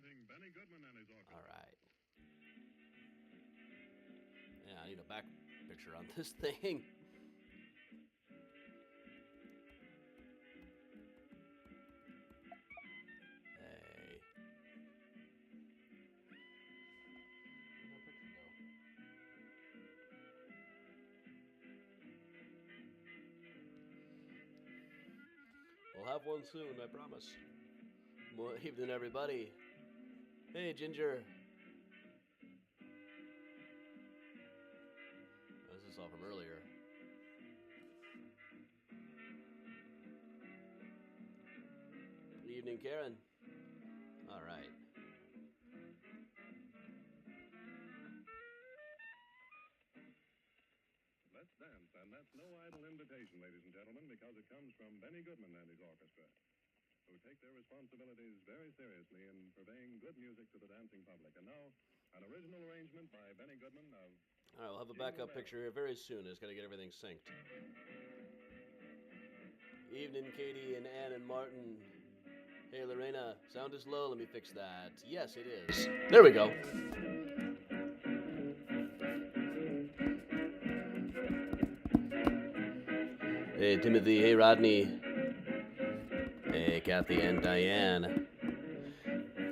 Presenting Benny Goodman and his orchestra. All right. Yeah, I need a back picture on this thing. Hey. Where'd that picture go? We'll have one soon, I promise. Good evening, everybody. Hey, Ginger. This is all from earlier. Good evening, Karen. All right. Let's dance, and that's no idle invitation, ladies and gentlemen, because it comes from Benny Goodman and his orchestra, who take their responsibilities very seriously in purveying good music to the dancing public. And now, an original arrangement by Benny Goodman of... All right, we'll have a backup picture here very soon. I just got to get everything synced. Evening, Katie and Ann and Martin. Hey, Lorena, sound is low. Let me fix that. Yes, it is. There we go. Hey, Timothy. Hey, Rodney. Hey, Kathy and Diane.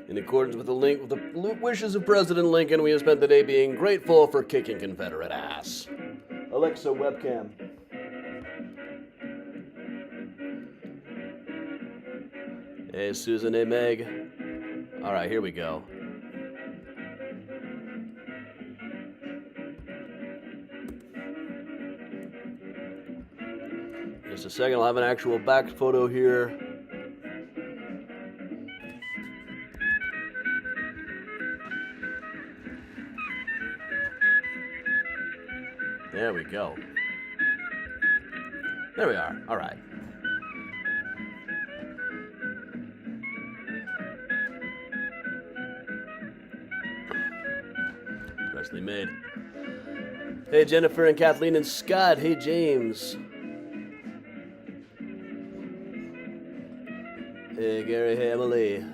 In accordance with the wishes of President Lincoln, we have spent the day being grateful for kicking Confederate ass. Alexa webcam. Hey, Susan. Hey, Meg. All right, here we go. Just a second, I'll have an actual back photo here. There we go. There we are. All right. Freshly made. Hey, Jennifer and Kathleen and Scott. Hey, James. Hey, Gary. Hey, Emily.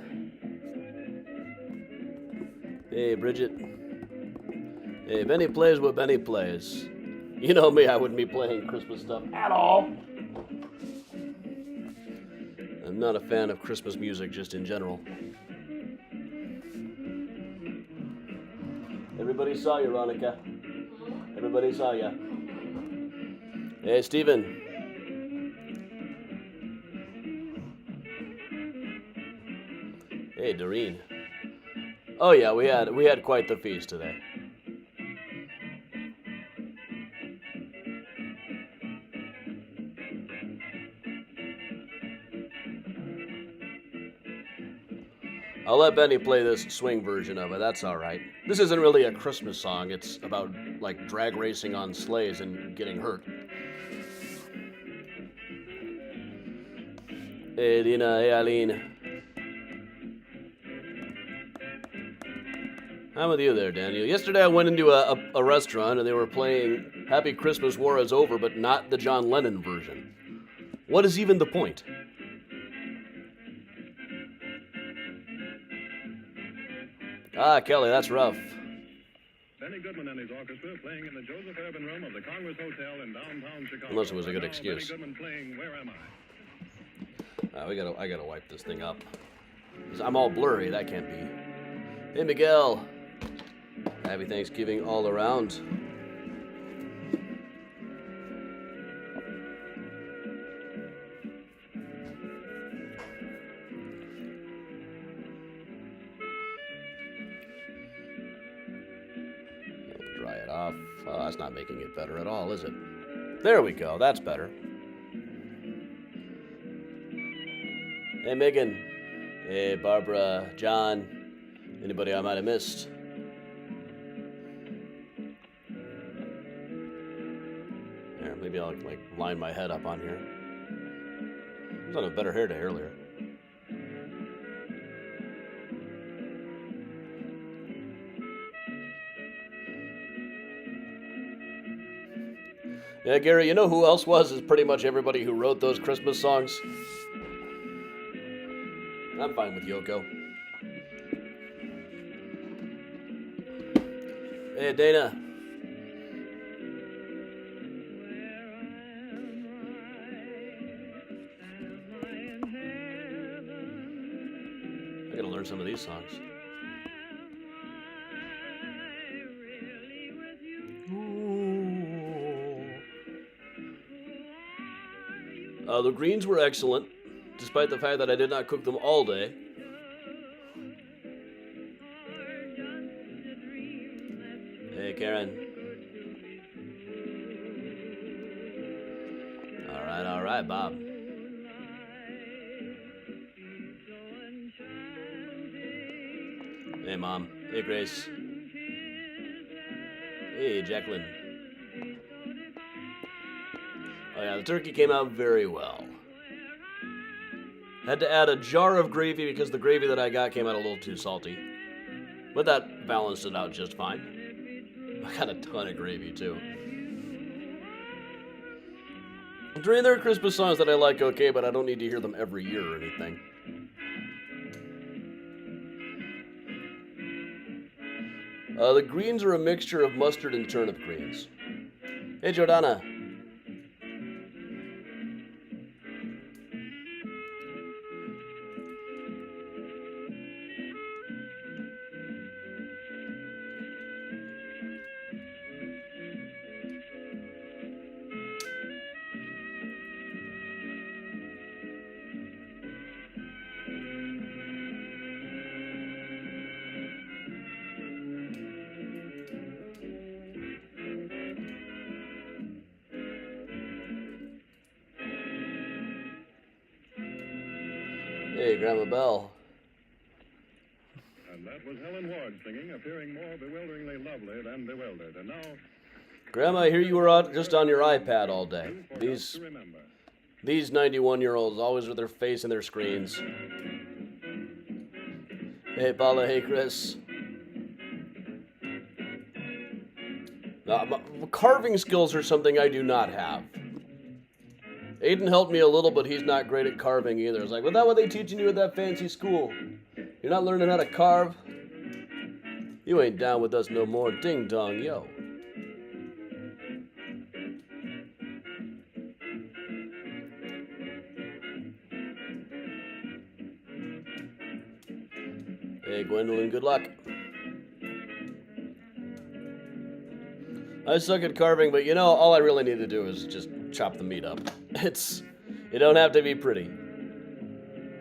Hey, Bridget. Hey, Benny plays what Benny plays. You know me, I wouldn't be playing Christmas stuff at all. I'm not a fan of Christmas music just in general. Everybody saw you, Ronica. Everybody saw you. Hey, Steven. Hey, Doreen. Oh yeah, we had quite the feast today. I'll let Benny play this swing version of it. That's all right. This isn't really a Christmas song. It's about like drag racing on sleighs and getting hurt. Hey, Dina. Hey, Eileen. I'm with you there, Daniel. Yesterday I went into a restaurant and they were playing Happy Christmas War Is Over, but not the John Lennon version. What is even the point? Ah, Kelly, that's rough. Benny Goodman and his orchestra playing in the Joseph Urban Room of the Congress Hotel in downtown Chicago. Unless it was a good excuse. Benny Goodman playing Where Am I? I gotta wipe this thing up. I'm all blurry. That can't be. Hey, Miguel. Happy Thanksgiving all around. Dry it off. Oh, that's not making it better at all, is it? There we go. That's better. Hey, Megan. Hey, Barbara. John. Anybody I might have missed? Here, maybe I'll like line my head up on here. I was on a better hair day earlier. Yeah, Gary, you know who else was? Is pretty much everybody who wrote those Christmas songs. I'm fine with Yoko. Hey, Dana. I gotta learn some of these songs. The greens were excellent, despite the fact that I did not cook them all day. Hey, Karen. All right, Bob. Hey, Mom. Hey, Grace. Hey, Jacqueline. Oh, yeah, the turkey came out very well. Had to add a jar of gravy because the gravy that I got came out a little too salty. But that balanced it out just fine. I got a ton of gravy, too. There are Christmas songs that I like okay, but I don't need to hear them every year or anything. The greens are a mixture of mustard and turnip greens. Hey, Jordana. Hey, Grandma Belle. And that was Helen Ward singing, appearing more bewilderingly lovely than bewildered. And now... Grandma, I hear you were out just on your iPad all day. These 91-year-olds always with their face in their screens. Hey, Paula. Hey, Chris. Carving skills are something I do not have. Aiden helped me a little, but he's not great at carving either. It's like, well, that what they teaching you at that fancy school? You're not learning how to carve? You ain't down with us no more. Ding dong, yo. Hey, Gwendolyn, good luck. I suck at carving, but you know, all I really need to do is just chop the meat up. You don't have to be pretty.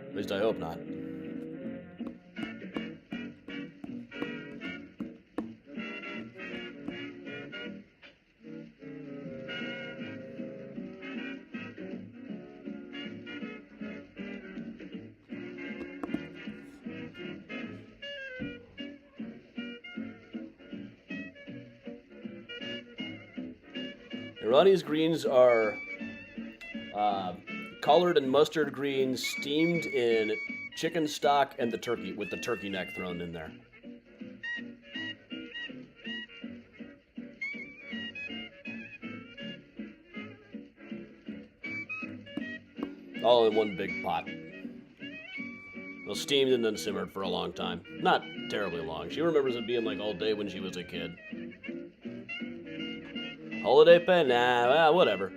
At least I hope not. Ronnie's greens are collard and mustard greens steamed in chicken stock and the turkey, with the turkey neck thrown in there. All in one big pot. Well, steamed and then simmered for a long time. Not terribly long. She remembers it being like all day when she was a kid. Holiday pay? Nah, whatever.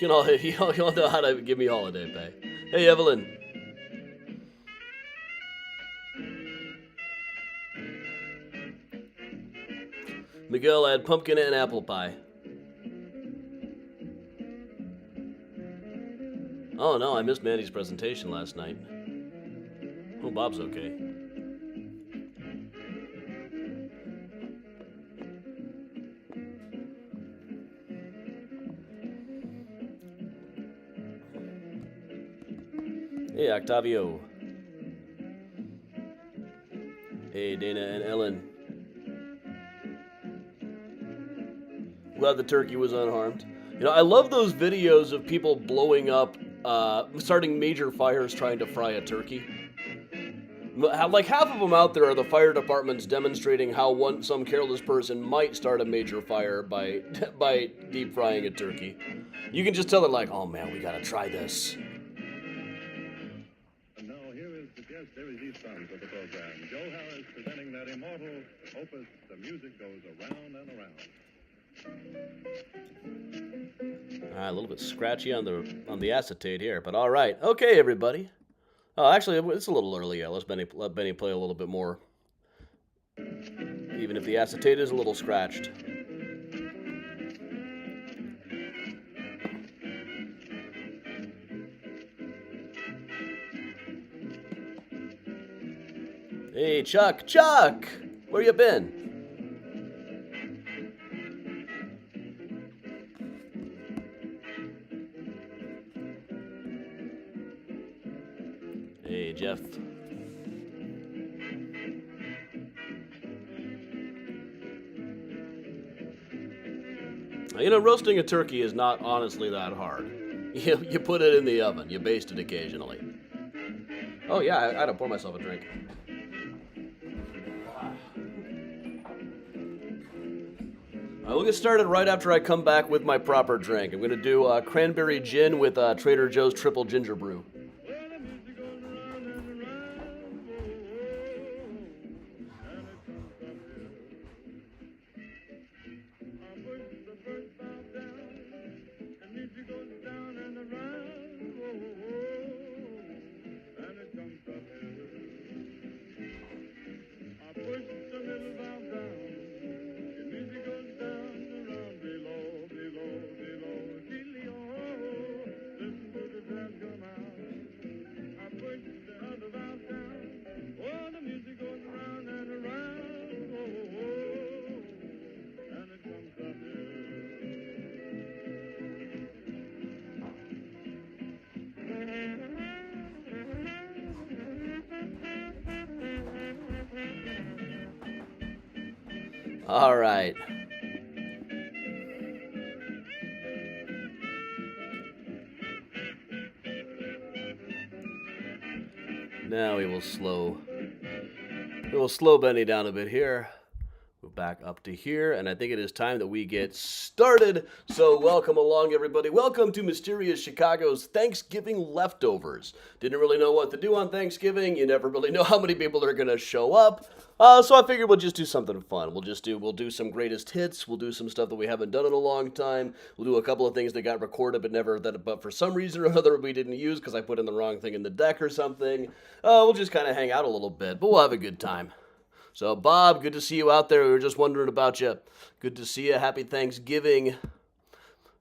You all know how to give me holiday pay. Hey, Evelyn. Miguel, I had pumpkin and apple pie. Oh no, I missed Mandy's presentation last night. Oh, Bob's okay. Hey, Octavio. Hey, Dana and Ellen. Glad the turkey was unharmed. You know, I love those videos of people blowing up, starting major fires trying to fry a turkey. Like half of them out there are the fire departments demonstrating how some careless person might start a major fire by deep frying a turkey. You can just tell they're like, oh man, we gotta try this. And now here is the guest. Jerzy Sons of the program. Joe Harris presenting that immortal opus, The Music Goes Around and Around. A little bit scratchy on the acetate here, but all right. Okay, everybody. Oh, actually, it's a little early yet. Let Benny play a little bit more. Even if the acetate is a little scratched. Hey, Chuck! Chuck! Where you been? Hey, Jeff. You know, roasting a turkey is not honestly that hard. You put it in the oven. You baste it occasionally. Oh, yeah, I gotta pour myself a drink. We'll get started right after I come back with my proper drink. I'm going to do cranberry gin with Trader Joe's Triple Ginger Brew. All right. Now we will slow Benny down a bit here. We're back up to here, and I think it is time that we get started. So welcome along, everybody. Welcome to Mysterious Chicago's Thanksgiving Leftovers. Didn't really know what to do on Thanksgiving. You never really know how many people are going to show up. So I figured we'll just do something fun. We'll do some greatest hits. We'll do some stuff that we haven't done in a long time. We'll do a couple of things that got recorded but for some reason or other we didn't use because I put in the wrong thing in the deck or something. We'll just kind of hang out a little bit, but we'll have a good time. So, Bob, good to see you out there. We were just wondering about you. Good to see you. Happy Thanksgiving.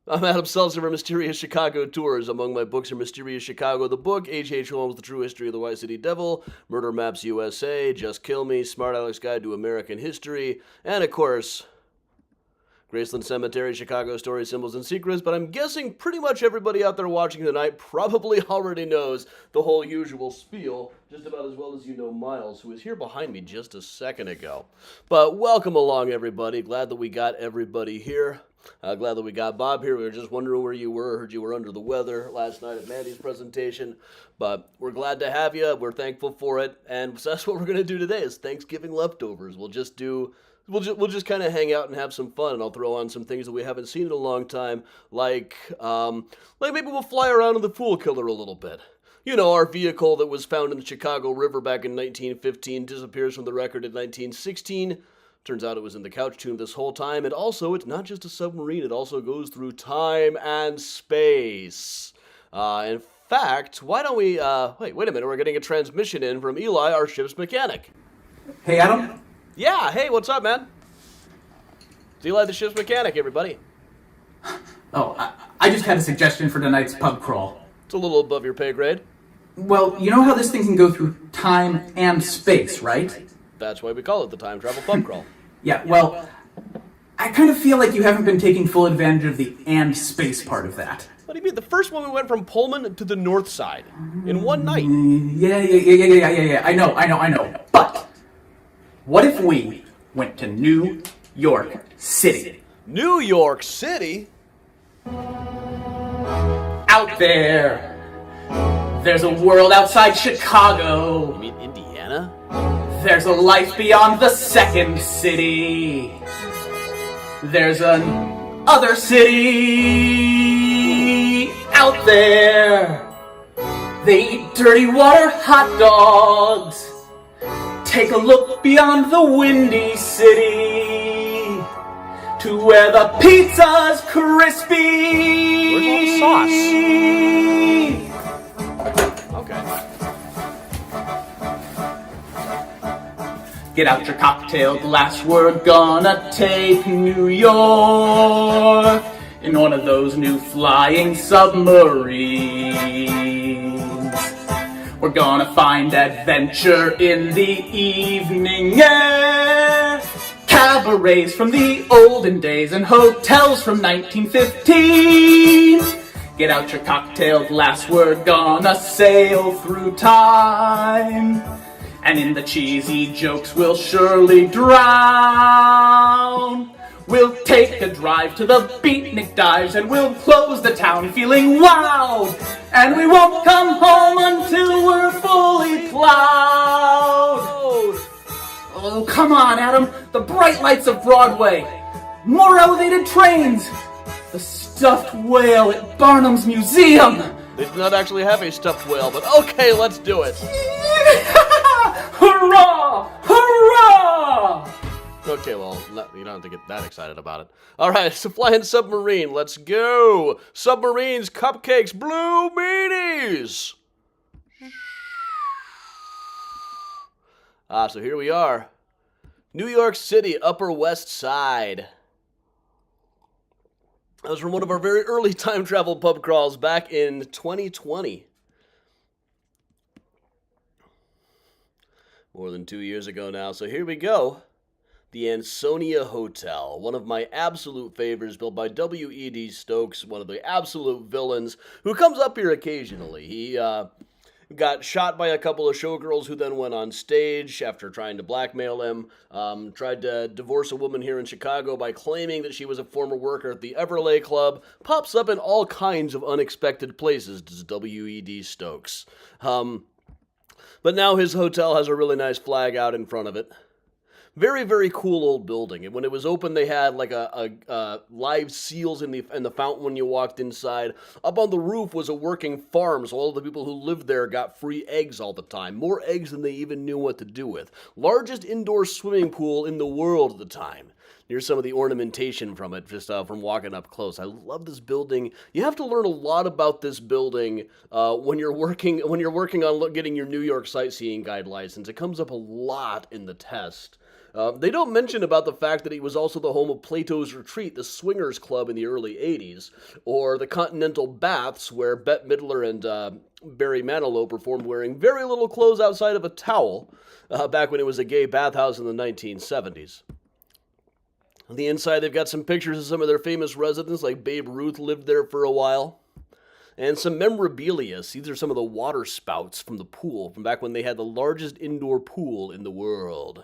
I'm Adam Seltzer from Mysterious Chicago Tours. Among my books are Mysterious Chicago, the book, H.H. Holmes, The True History of the White City Devil, Murder Maps USA, Just Kill Me, Smart Aleck's Guide to American History, and, of course, Graceland Cemetery, Chicago Stories, Symbols, and Secrets. But I'm guessing pretty much everybody out there watching tonight probably already knows the whole usual spiel, just about as well as you know Miles, who was here behind me just a second ago. But welcome along, everybody. Glad that we got everybody here. Glad that we got Bob here. We were just wondering where you were. Heard you were under the weather last night at Mandy's presentation. But we're glad to have you. We're thankful for it. And so that's what we're going to do today is Thanksgiving leftovers. We'll just kind of hang out and have some fun, and I'll throw on some things that we haven't seen in a long time, like maybe we'll fly around in the Fool Killer a little bit. You know, our vehicle that was found in the Chicago River back in 1915 disappears from the record in 1916. Turns out it was in the couch tomb this whole time, and also it's not just a submarine, it also goes through time and space. In fact, why don't we, wait a minute, we're getting a transmission in from Eli, our ship's mechanic. Hey, Adam? Yeah, hey, what's up, man? It's Eli, the ship's mechanic, everybody. Oh, I just had a suggestion for tonight's pub crawl. It's a little above your pay grade. Well, you know how this thing can go through time and space, right? That's why we call it the time travel pub crawl. Yeah, well, I kind of feel like you haven't been taking full advantage of the and space part of that. What do you mean? The first one we went from Pullman to the North Side in one night. Yeah, I know. But what if we went to New York City? New York City? Out there, there's a world outside Chicago. You mean Indiana? There's a life beyond the second city. There's an other city out there. They eat dirty water hot dogs. Take a look beyond the Windy City to where the pizza's crispy. Where's all the sauce? Okay. Get out your cocktail glass, we're gonna take New York in one of those new flying submarines. We're gonna find adventure in the evening air. Cabarets from the olden days and hotels from 1915. Get out your cocktail glass, we're gonna sail through time. And in the cheesy jokes we'll surely drown. We'll take a drive to the beatnik dives and we'll close the town feeling wowed. And we won't come home until we're fully plowed. Oh, come on, Adam. The bright lights of Broadway. More elevated trains. The stuffed whale at Barnum's Museum. They do not actually have a stuffed whale, but okay, let's do it. Hurrah! Hurrah! Okay, well, you don't have to get that excited about it. All right, it's a flying submarine. Let's go. Submarines, cupcakes, blue meanies. So here we are. New York City, Upper West Side. That was from one of our very early time travel pub crawls back in 2020. More than 2 years ago now. So here we go. The Ansonia Hotel, one of my absolute favorites, built by W.E.D. Stokes, one of the absolute villains, who comes up here occasionally. He got shot by a couple of showgirls who then went on stage after trying to blackmail him, tried to divorce a woman here in Chicago by claiming that she was a former worker at the Everlay Club, pops up in all kinds of unexpected places, does W.E.D. Stokes. But now his hotel has a really nice flag out in front of it. Very, very cool old building. And when it was open, they had like a live seals in the fountain when you walked inside. Up on the roof was a working farm, so all the people who lived there got free eggs all the time. More eggs than they even knew what to do with. Largest indoor swimming pool in the world at the time. Here's some of the ornamentation from it, just from walking up close. I love this building. You have to learn a lot about this building when you're working on getting your New York sightseeing guide license. It comes up a lot in the test. They don't mention about the fact that it was also the home of Plato's Retreat, the swingers club in the early 80s, or the Continental Baths, where Bette Midler and Barry Manilow performed wearing very little clothes outside of a towel, back when it was a gay bathhouse in the 1970s. On the inside, they've got some pictures of some of their famous residents, like Babe Ruth lived there for a while. And some memorabilia. These are some of the water spouts from the pool, from back when they had the largest indoor pool in the world.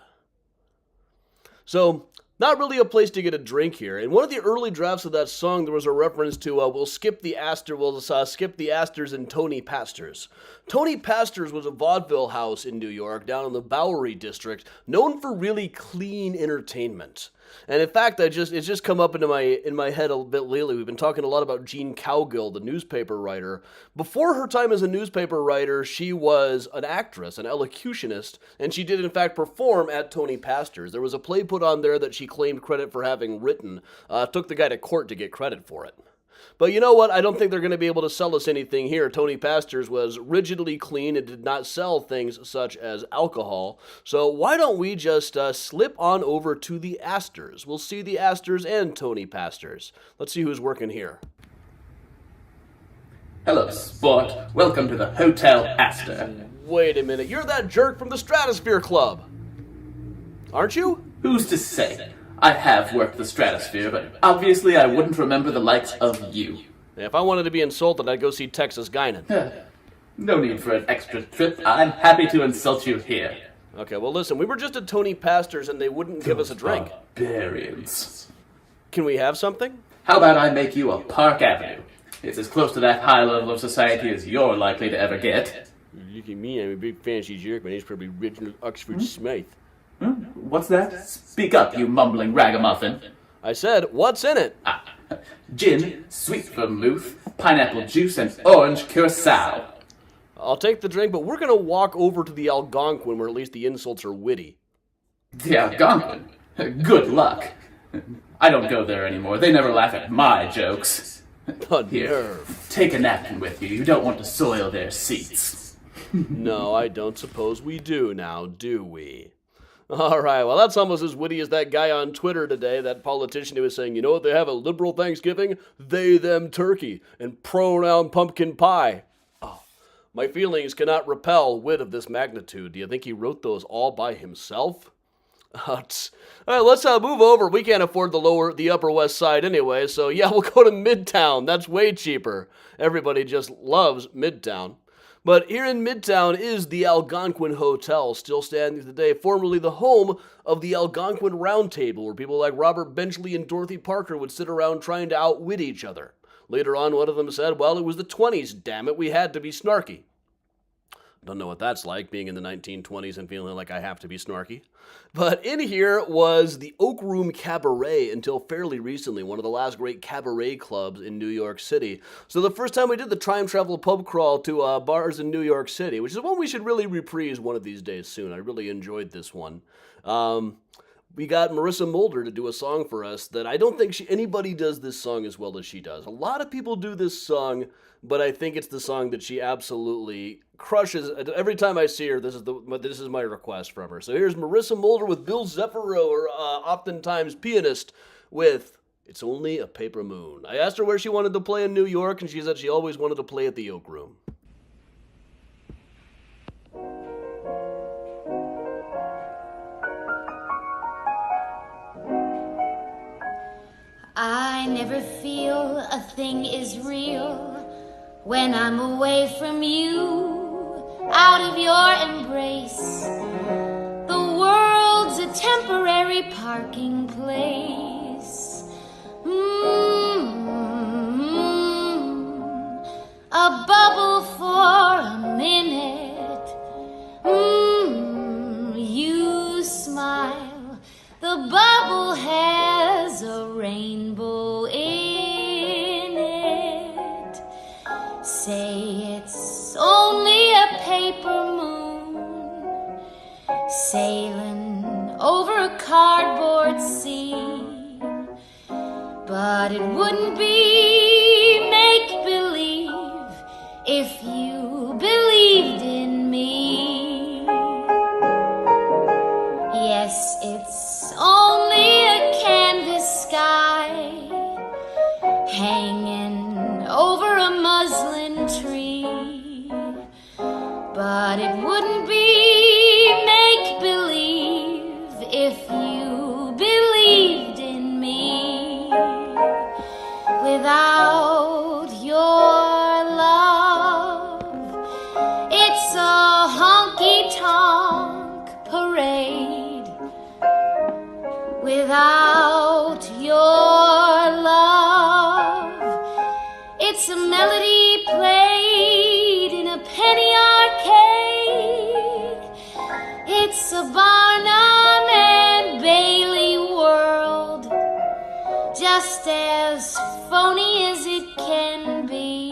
So, not really a place to get a drink here. In one of the early drafts of that song, there was a reference to, we'll skip the Astors and Tony Pastor's. Tony Pastor's was a vaudeville house in New York, down in the Bowery district, known for really clean entertainment. And in fact, it's just come up in my head a bit lately. We've been talking a lot about Jean Cowgill, the newspaper writer. Before her time as a newspaper writer, she was an actress, an elocutionist, and she did in fact perform at Tony Pastor's. There was a play put on there that she claimed credit for having written. Took the guy to court to get credit for it. But you know what? I don't think they're going to be able to sell us anything here. Tony Pastor's was rigidly clean and did not sell things such as alcohol. So why don't we just slip on over to the Astors? We'll see the Astors and Tony Pastor's. Let's see who's working here. Hello, sport. Welcome to the Hotel Astor. Wait a minute. You're that jerk from the Stratosphere Club. Aren't you? Who's to say? I have worked the Stratosphere, but obviously I wouldn't remember the likes of you. If I wanted to be insulted, I'd go see Texas Guinan. No need for an extra trip. I'm happy to insult you here. Okay, well listen, we were just at Tony Pastor's and they wouldn't give us a drink. Barbarians. Can we have something? How about I make you a Park Avenue? It's as close to that high level of society as you're likely to ever get. Look at me, I'm a big fancy jerk. My name's probably Reginald Oxford Smythe. What's that? Speak up, you mumbling ragamuffin. I said, what's in it? Gin, sweet vermouth, pineapple juice, and orange curacao. I'll take the drink, but we're going to walk over to the Algonquin where at least the insults are witty. The Algonquin? Good luck. I don't go there anymore. They never laugh at my jokes. The nerve. Take a napkin with you. You don't want to soil their seats. No, I don't suppose we do now, do we? All right, well, that's almost as witty as that guy on Twitter today, that politician who was saying, you know what, they have a liberal Thanksgiving? They, them, turkey, and pronoun pumpkin pie. Oh, my feelings cannot repel wit of this magnitude. Do you think he wrote those all by himself? All right, let's move over. We can't afford the Upper West Side anyway, so yeah, we'll go to Midtown. That's way cheaper. Everybody just loves Midtown. But here in Midtown is the Algonquin Hotel, still standing today, formerly the home of the Algonquin Round Table, where people like Robert Benchley and Dorothy Parker would sit around trying to outwit each other. Later on, one of them said, well, it was the 20s, damn it, we had to be snarky. Don't know what that's like, being in the 1920s and feeling like I have to be snarky. But in here was the Oak Room Cabaret until fairly recently, one of the last great cabaret clubs in New York City. So the first time we did the time travel pub crawl to bars in New York City, which is one we should really reprise one of these days soon. I really enjoyed this one. We got Marissa Mulder to do a song for us that I don't think anybody does this song as well as she does. A lot of people do this song, but I think it's the song that she absolutely crushes. Every time I see her, this is my request from her. So here's Marissa Mulder with Bill Zeffiro, or oftentimes pianist, with It's Only a Paper Moon. I asked her where she wanted to play in New York, and she said she always wanted to play at the Oak Room. I never feel a thing is real when I'm away from you, out of your embrace. The world's a temporary parking place. A bubble for a minute. You smile. The bubble has a rainbow in it. Say it's only a paper moon sailing over a cardboard sea, but it wouldn't be make-believe if you believed in me. Yes, it's only a canvas sky hanging over a muslin tree, but it wouldn't be make-believe if you believed in me. Without your love, it's a honky-tonk parade. Without your love, it's a melody played in a penny arcade. It's a Barnum and Bailey world, just as phony as it can be.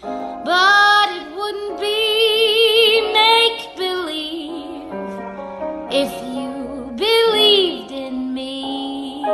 But it wouldn't be make-believe if you believed in me.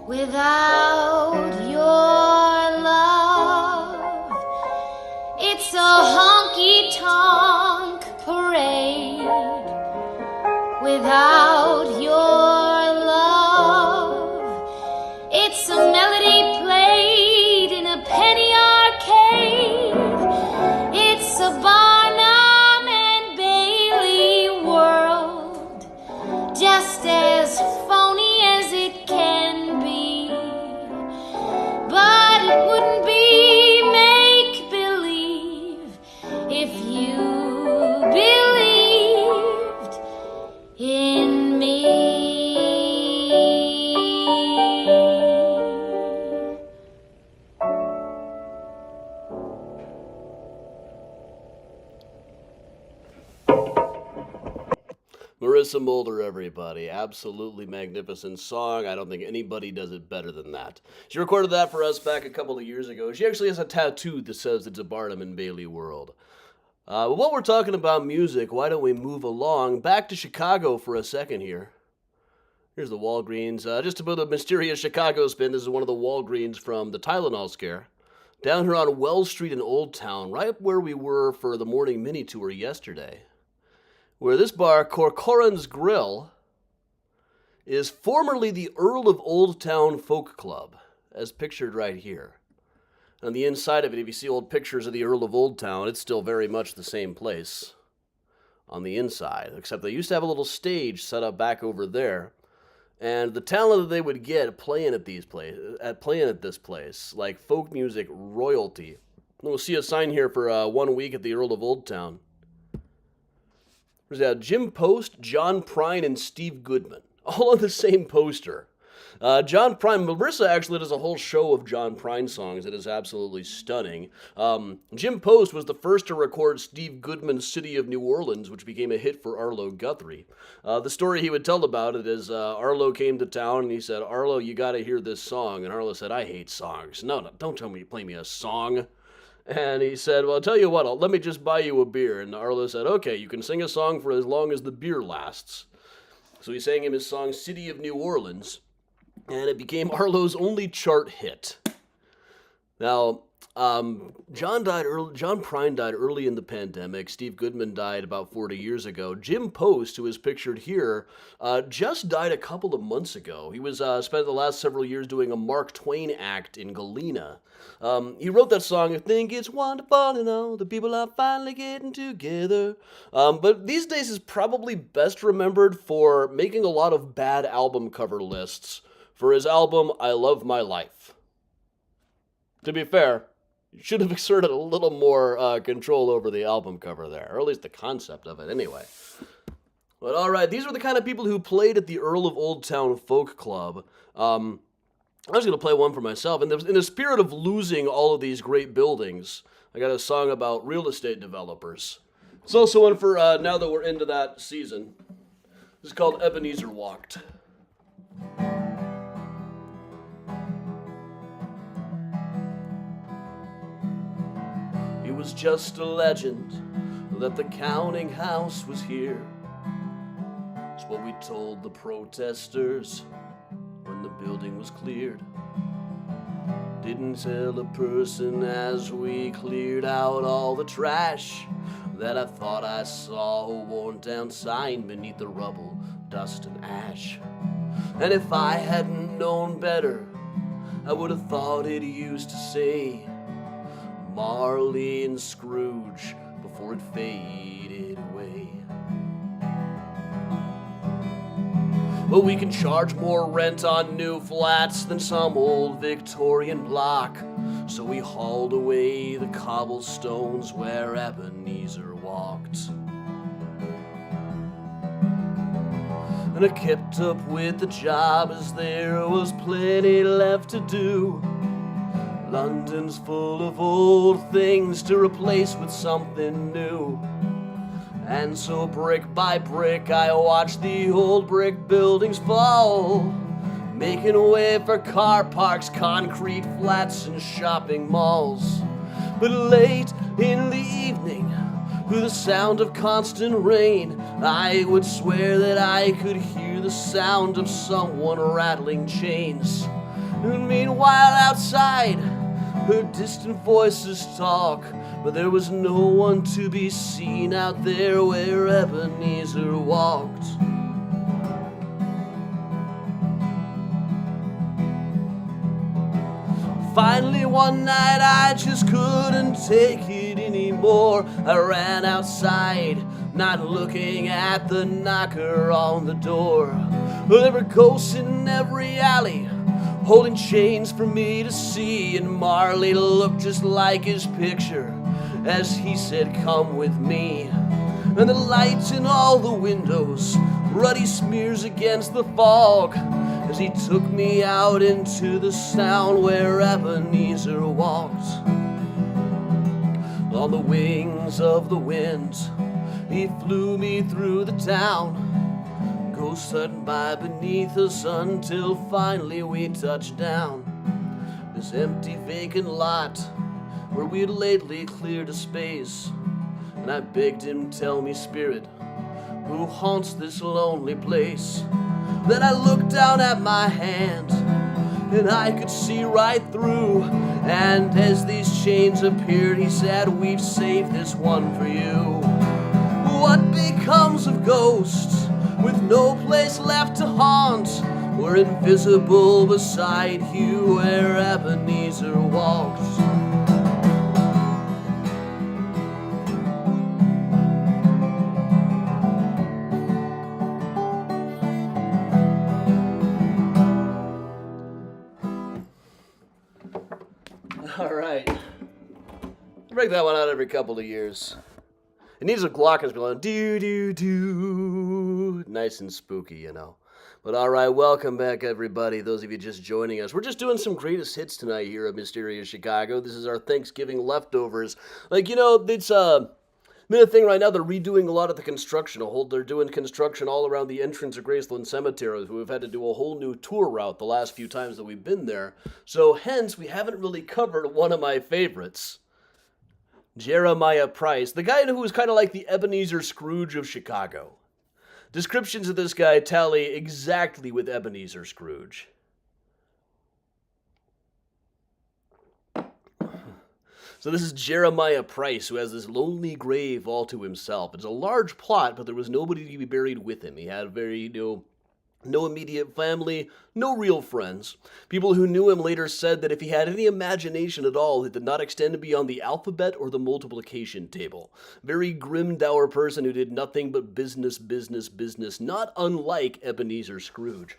Without your love, it's a honky-tonk parade. Without your love, it's a melody played in a penny arcade. if you believed in me. Marissa Mulder, everybody. Absolutely magnificent song. I don't think anybody does it better than that. She recorded that for us back a couple of years ago. She actually has a tattoo that says it's a Barnum and Bailey world. While we're talking about music, why don't we move along back to Chicago for a second here. Here's the Walgreens. Just to put a mysterious Chicago spin, this is one of the Walgreens from the Tylenol scare. Down here on Wells Street in Old Town, right where we were for the morning mini tour yesterday. Where this bar, Corcoran's Grill, is formerly the Earl of Old Town Folk Club, as pictured right here. On the inside of it, if you see old pictures of the Earl of Old Town, it's still very much the same place on the inside, except they used to have a little stage set up back over there. And the talent that they would get playing at this place, like folk music royalty. We'll see a sign here for 1 week at the Earl of Old Town. There's Jim Post, John Prine, and Steve Goodman, all on the same poster. John Prine, Marissa actually does a whole show of John Prine songs that is absolutely stunning. Jim Post was the first to record Steve Goodman's City of New Orleans, which became a hit for Arlo Guthrie. The story he would tell about it is Arlo came to town and he said, "Arlo, you got to hear this song." And Arlo said, "I hate songs." No, don't play me a song. And he said, "Well, I'll tell you what, let me just buy you a beer." And Arlo said, "Okay, you can sing a song for as long as the beer lasts." So he sang him his song, City of New Orleans, and it became Arlo's only chart hit. Now, John Prine died early in the pandemic. Steve Goodman died about 40 years ago. Jim Post, who is pictured here, just died a couple of months ago. He was spent the last several years doing a Mark Twain act in Galena. He wrote that song, "I think it's wonderful, you know, the people are finally getting together." But these days is probably best remembered for making a lot of bad album cover lists for his album, I Love My Life. To be fair, you should have exerted a little more control over the album cover there, or at least the concept of it anyway. But all right, these are the kind of people who played at the Earl of Old Town Folk Club. I was going to play one for myself. And in the spirit of losing all of these great buildings, I got a song about real estate developers. It's also one for now that we're into that season. This is called Ebenezer Walked. It was just a legend that the counting house was here. It's what we told the protesters when the building was cleared. Didn't tell a person as we cleared out all the trash that I thought I saw a worn down sign beneath the rubble, dust and ash. And if I hadn't known better, I would have thought it used to say Marley and Scrooge before it faded away. But we can charge more rent on new flats than some old Victorian block. So we hauled away the cobblestones where Ebenezer walked. And I kept up with the job as there was plenty left to do. London's full of old things to replace with something new. And so brick by brick I watched the old brick buildings fall, making way for car parks, concrete flats, and shopping malls. But late in the evening, with the sound of constant rain, I would swear that I could hear the sound of someone rattling chains. And meanwhile outside, heard distant voices talk, but there was no one to be seen out there where Ebenezer walked. Finally one night I just couldn't take it anymore. I ran outside, not looking at the knocker on the door. There were ghosts in every alley, holding chains for me to see, and Marley looked just like his picture. as he said, "Come with me." And the lights in all the windows, ruddy smears against the fog, as he took me out into the sound where Ebenezer walked. On the wings of the wind, he flew me through the town, ghosts hut by beneath us until finally we touched down. This empty vacant lot where we'd lately cleared a space, and I begged him, "Tell me, spirit, who haunts this lonely place?" Then I looked down at my hand, and I could see right through. And as these chains appeared, he said, "We've saved this one for you." What becomes of ghosts with no place left to haunt? We're invisible beside you where Ebenezer walks. All right. Break that one out every couple of years. It needs a glockenspiel. Do do do. Nice and spooky, you know. But all right, welcome back, everybody. Those of you just joining us, we're just doing some greatest hits tonight here at Mysterious Chicago. This is our Thanksgiving leftovers. Like, you know, it's been a thing right now. They're redoing a lot of the construction. They're doing construction all around the entrance of Graceland Cemetery. We've had to do a whole new tour route the last few times that we've been there. So hence, we haven't really covered one of my favorites, Jeremiah Price, the guy who was kind of like the Ebenezer Scrooge of Chicago. Descriptions of this guy tally exactly with Ebenezer Scrooge. So this is Jeremiah Price, who has this lonely grave all to himself. It's a large plot, but there was nobody to be buried with him. He had no immediate family, no real friends. People who knew him later said that if he had any imagination at all, it did not extend beyond the alphabet or the multiplication table. Very grim, dour person who did nothing but business, business, business, not unlike Ebenezer Scrooge.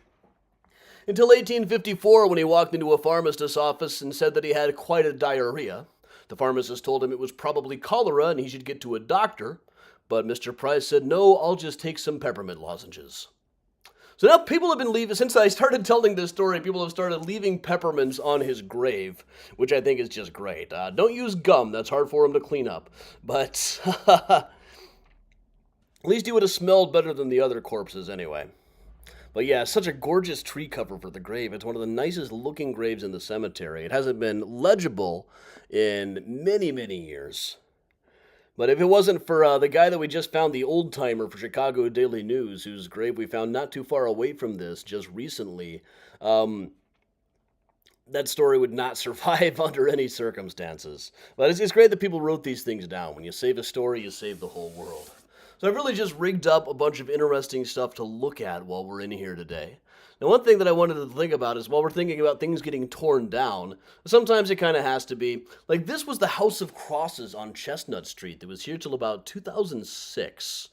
Until 1854, when he walked into a pharmacist's office and said that he had quite a diarrhea. The pharmacist told him it was probably cholera and he should get to a doctor, but Mr. Price said, "No, I'll just take some peppermint lozenges." So now people have been leaving, since I started telling this story, people have started leaving peppermints on his grave, which I think is just great. Don't use gum, that's hard for him to clean up. But at least he would have smelled better than the other corpses anyway. But yeah, such a gorgeous tree cover for the grave. It's one of the nicest looking graves in the cemetery. It hasn't been legible in many, many years. But if it wasn't for the guy that we just found, the old-timer for Chicago Daily News, whose grave we found not too far away from this just recently, that story would not survive under any circumstances. But it's great that people wrote these things down. When you save a story, you save the whole world. So I've really just rigged up a bunch of interesting stuff to look at while we're in here today. Now, one thing that I wanted to think about is while we're thinking about things getting torn down, sometimes it kind of has to be, like this was the House of Crosses on Chestnut Street that was here till about 2006.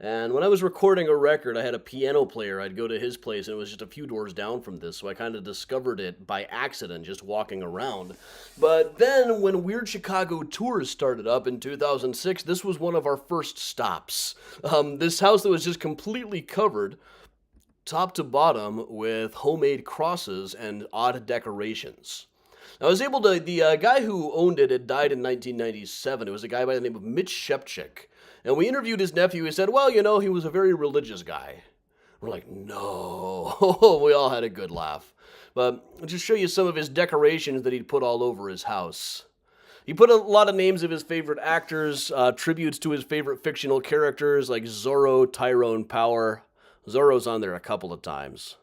And when I was recording a record, I had a piano player. I'd go to his place, and it was just a few doors down from this, so I kind of discovered it by accident, just walking around. But then, when Weird Chicago Tours started up in 2006, this was one of our first stops. This house that was just completely covered, top to bottom, with homemade crosses and odd decorations. I was able to, the guy who owned it had died in 1997. It was a guy by the name of Mitch Shepchick. And we interviewed his nephew. He said, well, you know, he was a very religious guy. We're like, no. We all had a good laugh. But I'll just show you some of his decorations that he'd put all over his house. He put a lot of names of his favorite actors, tributes to his favorite fictional characters like Zorro, Tyrone Power. Zorro's on there a couple of times.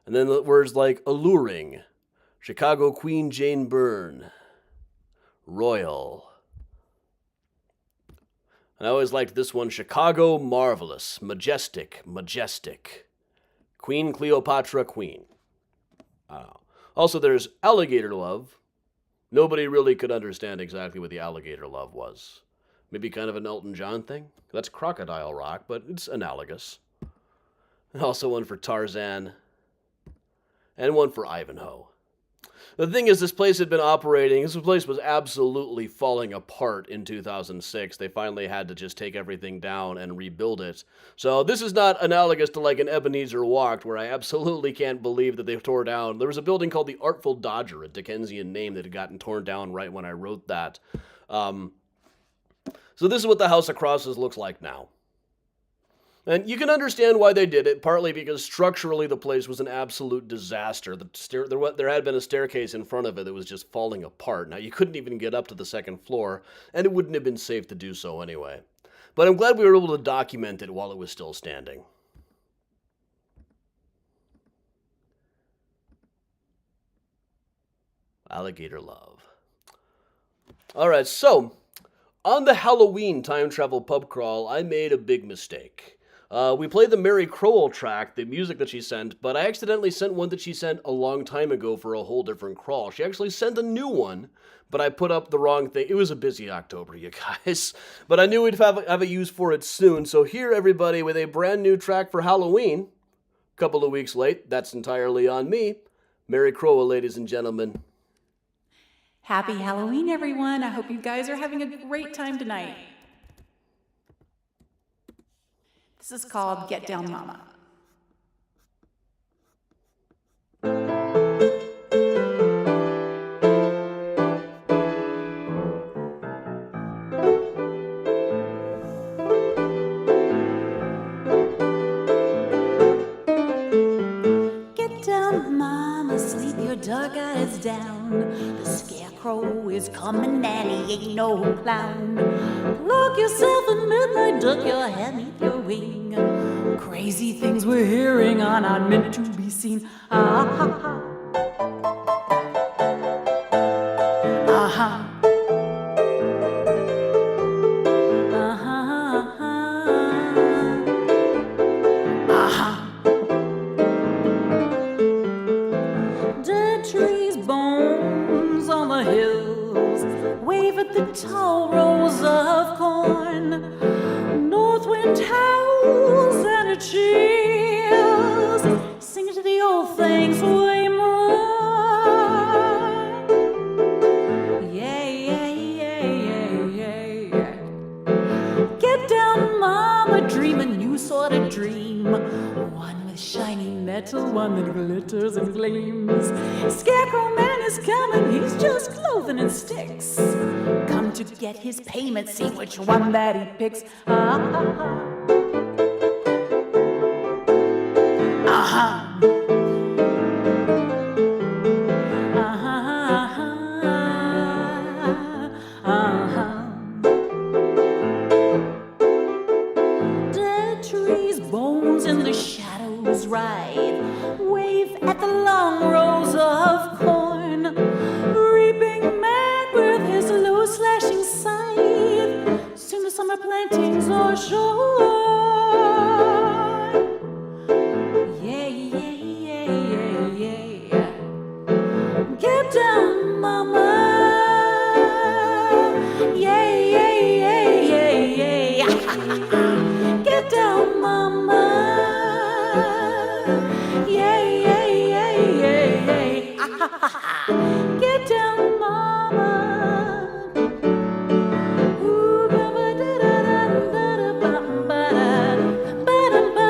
And then the words like alluring, Chicago Queen Jane Byrne, royal. And I always liked this one, Chicago Marvelous, Majestic, Majestic. Queen Cleopatra, Queen. Also, there's Alligator Love. Nobody really could understand exactly what the Alligator Love was. Maybe kind of an Elton John thing? That's Crocodile Rock, but it's analogous. And also one for Tarzan. And one for Ivanhoe. The thing is, this place had been operating. This place was absolutely falling apart in 2006. They finally had to just take everything down and rebuild it. So this is not analogous to like an Ebenezer Walk, where I absolutely can't believe that they tore down. There was a building called the Artful Dodger, a Dickensian name that had gotten torn down right when I wrote that. So this is what the house across us looks like now. And you can understand why they did it, partly because structurally the place was an absolute disaster. There had been a staircase in front of it that was just falling apart. Now, you couldn't even get up to the second floor, and it wouldn't have been safe to do so anyway. But I'm glad we were able to document it while it was still standing. Alligator love. All right, so on the Halloween time travel pub crawl, I made a big mistake. We played the Mary Crowell track, the music that she sent, but I accidentally sent one that she sent a long time ago for a whole different crawl. She actually sent a new one, but I put up the wrong thing. It was a busy October, you guys. But I knew we'd have a use for it soon. So here, everybody, with a brand new track for Halloween. A couple of weeks late. That's entirely on me. Mary Crowell, ladies and gentlemen. Happy Halloween, everyone. I hope you guys are having a great time tonight. This is called Get Down Mama. Get down, mama, sleep your dark eyes down. The scarecrow is coming and he ain't no clown. Lock yourself in midnight, duck your head neath your wing. Crazy things we're hearing are not meant to be seen. Ah ha ha. Ah ha. Ah ha. Ah ha. Dead trees, bones on the hills, wave at the tall rows of corn. North wind howls and it chills, singing to the old things way more. Yeah, yeah, yeah, yeah, yeah. Get down, mama, dream a new sort of dream. One with shiny metal, one that glitters and gleams. Scarecrow man is coming, he's just clothing in sticks. Come to get his payment, see which one that he picks. Ah, ah, ah. Uh-huh. Uh-huh. Uh-huh. Dead trees, bones in the shadows ride, wave at the long rows of corn. Reaping man with his low slashing scythe, soon the summer plantings are shorn. Get down, mama. Yeah, yeah, yeah, yeah, yeah. Get down, mama. Yeah, yeah, yeah, yeah, yeah. Get down, mama. Ooh, ba ba da da da da da ba ba da ba da ba.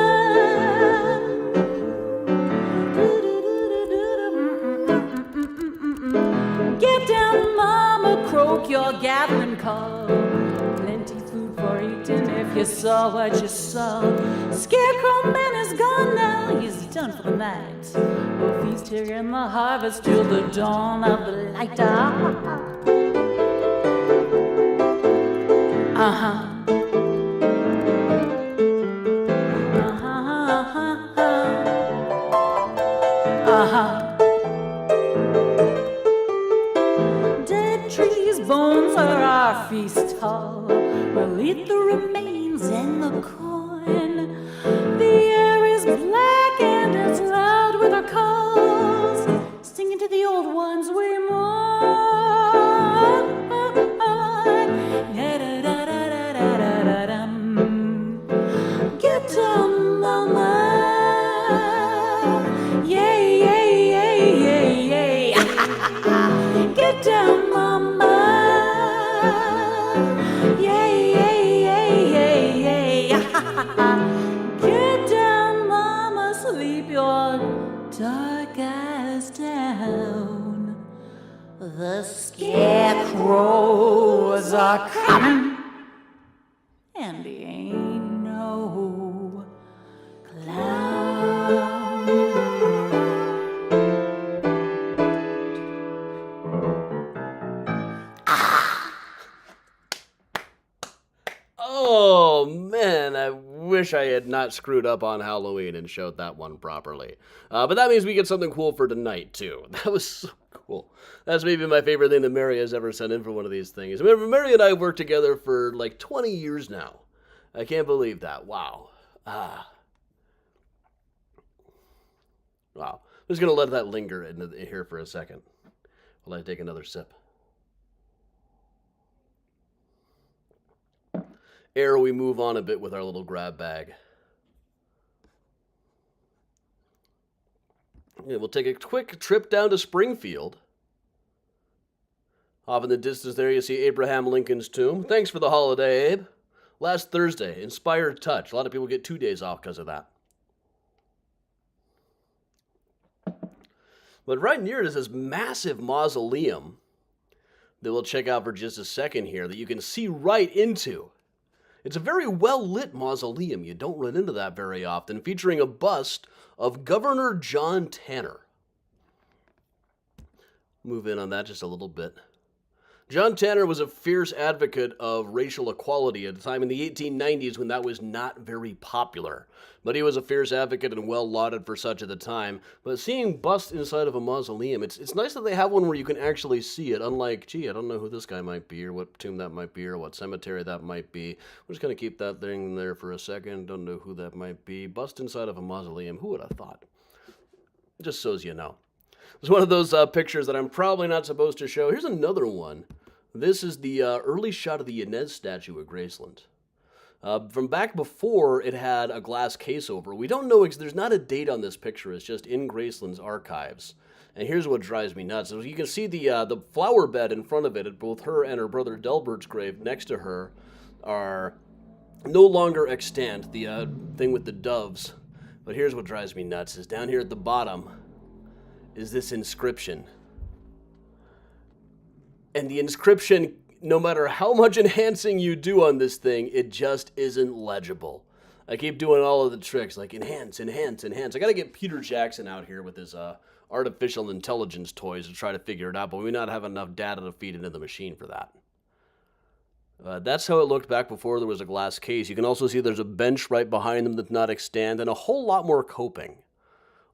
Get down, mama, croak your gathering call. Plenty food for eating if you saw what you saw. Scarecrow man is gone now, he's done for the night. We'll feast here in the harvest till the dawn of the light. Uh-huh. Uh-huh. Dead trees, bones are our feast hall. We'll eat the remains and the corn. The air is black and it's loud with our calls, singing to the old ones we mourn. Get down, mama. Yeah, yeah, yeah, yeah, yeah. The scarecrows are coming, and he ain't no clown. Oh, man, I wish I had not screwed up on Halloween and showed that one properly. But that means we get something cool for tonight, too. That was so cool. That's maybe my favorite thing that Mary has ever sent in for one of these things. Remember, Mary and I have worked together for like 20 years now. I can't believe that. Wow. Wow. I'm just going to let that linger in here for a second while I take another sip. Ere we move on a bit with our little grab bag. Yeah, we'll take a quick trip down to Springfield. Off in the distance there, you see Abraham Lincoln's tomb. Thanks for the holiday, Abe. Last Thursday, inspired touch. A lot of people get 2 days off because of that. But right near it is this massive mausoleum that we'll check out for just a second here that you can see right into. It's a very well-lit mausoleum. You don't run into that very often, featuring a bust of Governor John Tanner. Move in on that just a little bit. John Tanner was a fierce advocate of racial equality at a time in the 1890s when that was not very popular. But he was a fierce advocate and well lauded for such at the time. But seeing busts inside of a mausoleum, it's nice that they have one where you can actually see it, unlike, gee, I don't know who this guy might be, or what tomb that might be, or what cemetery that might be. We're just going to keep that thing there for a second. Don't know who that might be. Bust inside of a mausoleum. Who would have thought? Just so as you know. It's one of those pictures that I'm probably not supposed to show. Here's another one. This is the early shot of the Inez statue at Graceland. From back before it had a glass case over. We don't know, there's not a date on this picture. It's just in Graceland's archives. And here's what drives me nuts. So you can see the flower bed in front of it at both her and her brother Delbert's grave next to her are no longer extant. The thing with the doves. But here's what drives me nuts is down here at the bottom is this inscription. And the inscription, no matter how much enhancing you do on this thing, it just isn't legible. I keep doing all of the tricks, like enhance, enhance, enhance. I gotta get Peter Jackson out here with his artificial intelligence toys to try to figure it out, but we not have enough data to feed into the machine for that. That's how it looked back before there was a glass case. You can also see there's a bench right behind them that's not extant, and a whole lot more coping.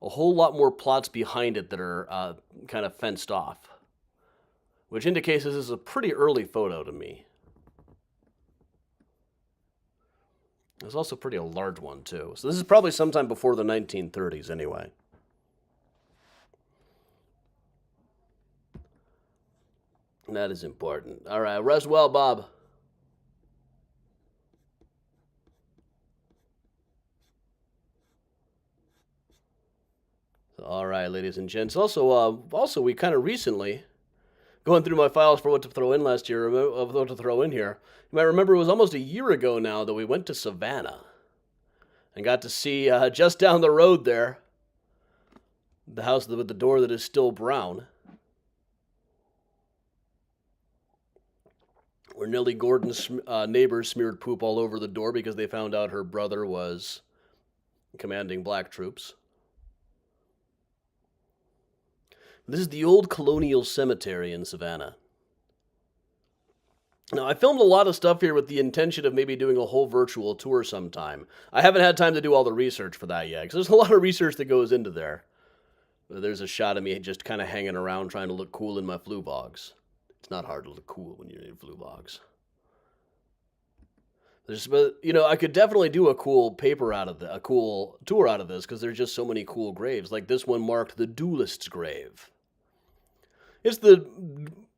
A whole lot more plots behind it that are kind of fenced off. Which indicates this is a pretty early photo to me. It's also pretty a large one, too. So this is probably sometime before the 1930s, anyway. And that is important. All right, rest well, Bob. All right, ladies and gents. Also, we kind of recently... Going through my files for what to throw in last year, of what to throw in here, you might remember it was almost a year ago now that we went to Savannah and got to see just down the road there the house with the door that is still brown, where Nellie Gordon's neighbors smeared poop all over the door because they found out her brother was commanding black troops. This is the old colonial cemetery in Savannah. Now, I filmed a lot of stuff here with the intention of maybe doing a whole virtual tour sometime. I haven't had time to do all the research for that yet, because there's a lot of research that goes into there. There's a shot of me just kind of hanging around trying to look cool in my Fluvogs. It's not hard to look cool when you're in Fluvogs. But I could definitely do a cool tour out of this, because there's just so many cool graves. Like this one marked the duelist's grave. It's the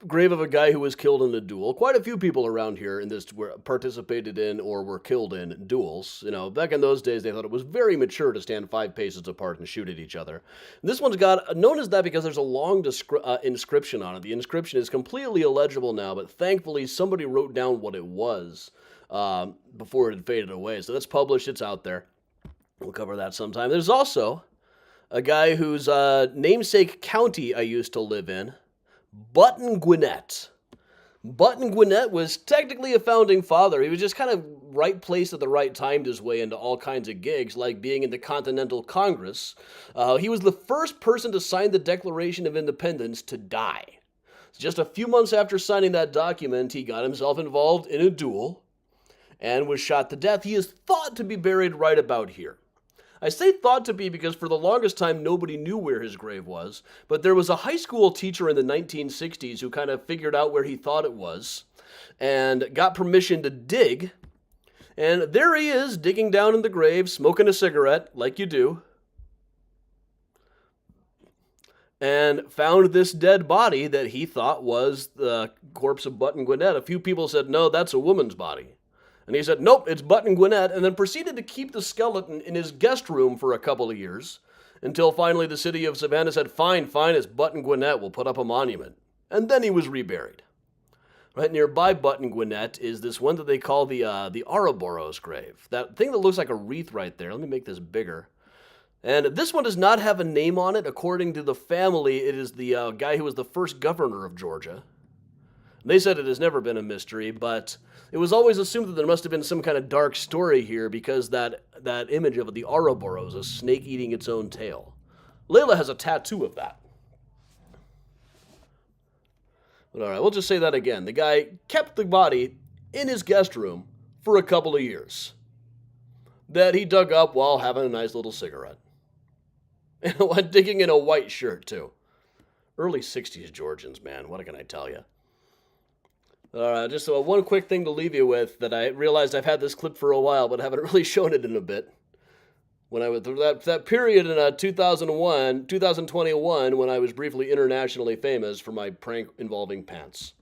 grave of a guy who was killed in a duel. Quite a few people around here in this participated in or were killed in duels. Back in those days, they thought it was very mature to stand 5 paces apart and shoot at each other. And this one's got known as that because there's a long inscription on it. The inscription is completely illegible now, but thankfully somebody wrote down what it was before it had faded away. So that's published. It's out there. We'll cover that sometime. There's also a guy whose namesake county I used to live in, Button Gwinnett. Button Gwinnett was technically a founding father. He was just kind of right place at the right time his way into all kinds of gigs, like being in the Continental Congress. He was the first person to sign the Declaration of Independence to die. Just a few months after signing that document, he got himself involved in a duel and was shot to death. He is thought to be buried right about here. I say thought to be because for the longest time nobody knew where his grave was, but there was a high school teacher in the 1960s who kind of figured out where he thought it was and got permission to dig, and there he is digging down in the grave, smoking a cigarette like you do, and found this dead body that he thought was the corpse of Button Gwinnett. A few people said, no, that's a woman's body. And he said, nope, it's Button Gwinnett, and then proceeded to keep the skeleton in his guest room for a couple of years, until finally the city of Savannah said, fine, it's Button Gwinnett, we'll put up a monument. And then he was reburied. Right nearby Button Gwinnett is this one that they call the Ouroboros grave. That thing that looks like a wreath right there. Let me make this bigger. And this one does not have a name on it. According to the family, it is the guy who was the first governor of Georgia. They said it has never been a mystery, but it was always assumed that there must have been some kind of dark story here because that image of the Ouroboros, a snake eating its own tail. Layla has a tattoo of that. But all right, we'll just say that again. The guy kept the body in his guest room for a couple of years that he dug up while having a nice little cigarette. And digging in a white shirt, too. Early 60s Georgians, man. What can I tell you? Just one quick thing to leave you with that I realized I've had this clip for a while, but haven't really shown it in a bit. When I was that period in 2021, when I was briefly internationally famous for my prank involving pants.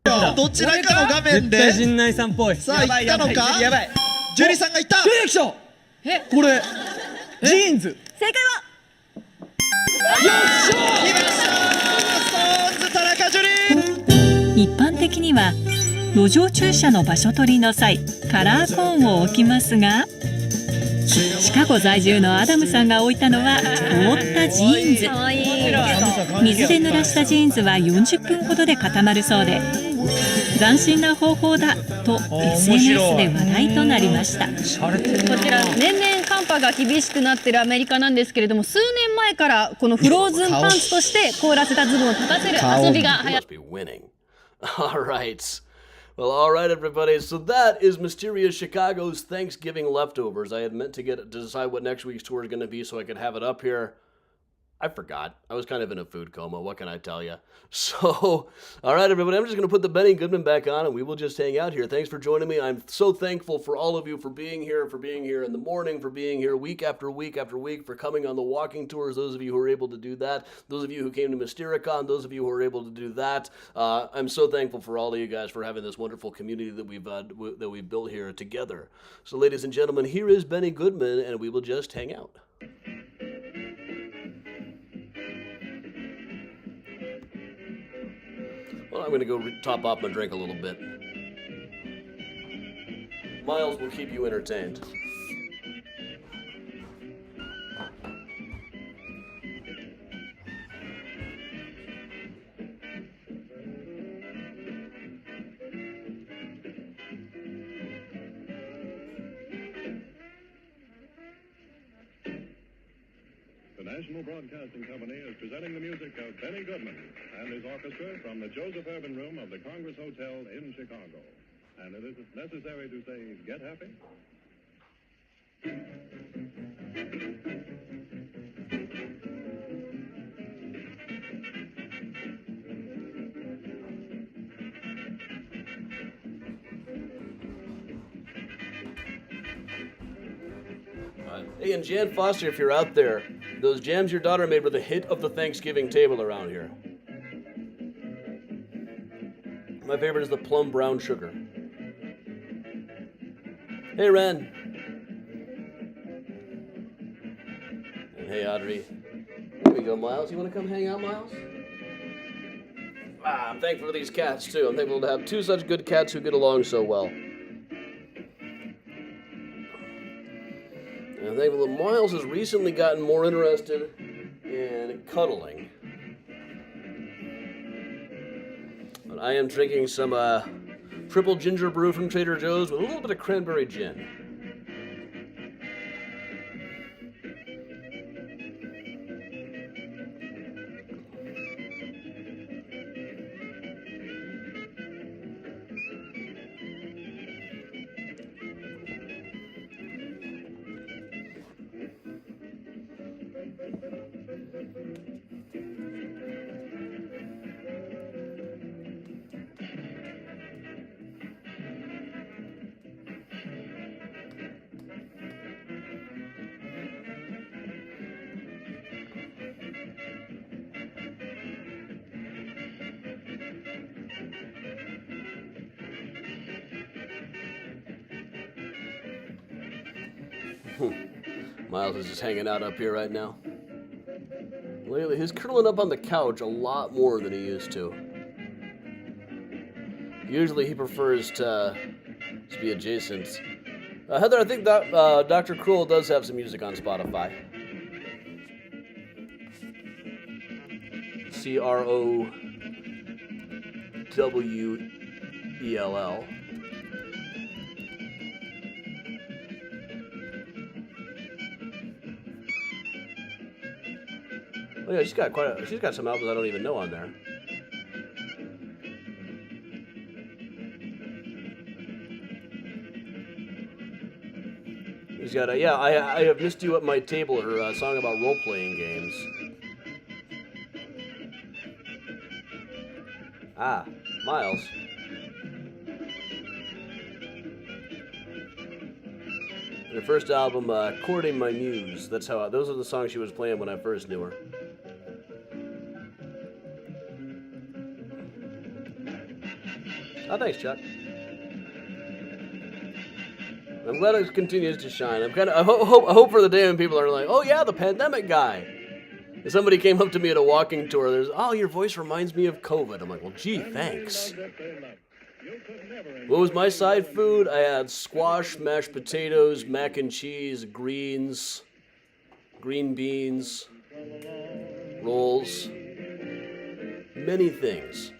どちらかの画面で絶対陣内さんっぽい。さあ行ったのかやばい。ジュリさんがいった出てきた。これジーンズ。正解は来ましたストーンズ田中樹一般的には路上駐車の場所取りの際カラーコーンを置きますがシカゴ在住のアダムさんが置いたのは凍ったジーンズ水で濡らしたジーンズは40分ほどで固まるそうで斬新な方法だと SNS で話題となりました。こちら年々寒波が厳しくなっているアメリカなんですけれども数年前からこのフローズンパンツとして凍らせたズボンを立たせる遊びが流行って All right, everybody. So that is Mysterious Chicago's Thanksgiving Leftovers. I had meant to decide what next week's tour is going to be so I could have it up here. I forgot. I was kind of in a food coma. What can I tell you? So, all right, everybody. I'm just going to put the Benny Goodman back on, and we will just hang out here. Thanks for joining me. I'm so thankful for all of you for being here in the morning, for being here week after week after week, for coming on the walking tours. Those of you who were able to do that, those of you who came to Mystericon, those of you who were able to do that. I'm so thankful for all of you guys for having this wonderful community that we've built here together. So, ladies and gentlemen, here is Benny Goodman, and we will just hang out. Well, I'm going to go top off my drink a little bit. Miles will keep you entertained. The National Broadcasting Company is presenting the music of Benny Goodman and his orchestra from the Joseph Urban Room of the Congress Hotel in Chicago. And it is necessary to say, get happy. Hey, and Jan Foster, if you're out there, those jams your daughter made were the hit of the Thanksgiving table around here. My favorite is the plum brown sugar. Hey, Ren. And hey, Audrey. Here we go, Miles. You want to come hang out, Miles? I'm thankful for these cats, too. I'm thankful to have two such good cats who get along so well. I'm thankful that Miles has recently gotten more interested in cuddling. I am drinking some triple ginger brew from Trader Joe's with a little bit of cranberry gin. Miles is just hanging out up here right now. Lately, he's curling up on the couch a lot more than he used to. Usually, he prefers to be adjacent. Heather, I think that Dr. Cruel does have some music on Spotify. CROWELL. Oh yeah, she's got some albums I don't even know on there. She's got I Have Missed You at My Table, her song about role-playing games. Ah, Miles. And her first album, Courting My Muse. Those are the songs she was playing when I first knew her. Oh, thanks, Chuck. I'm glad it continues to shine. I hope for the day when people are like, oh yeah, the pandemic guy. If somebody came up to me at a walking tour, your voice reminds me of COVID. I'm like, well, gee, thanks. What was my side food? I had squash, mashed potatoes, mac and cheese, greens, green beans, rolls, many things.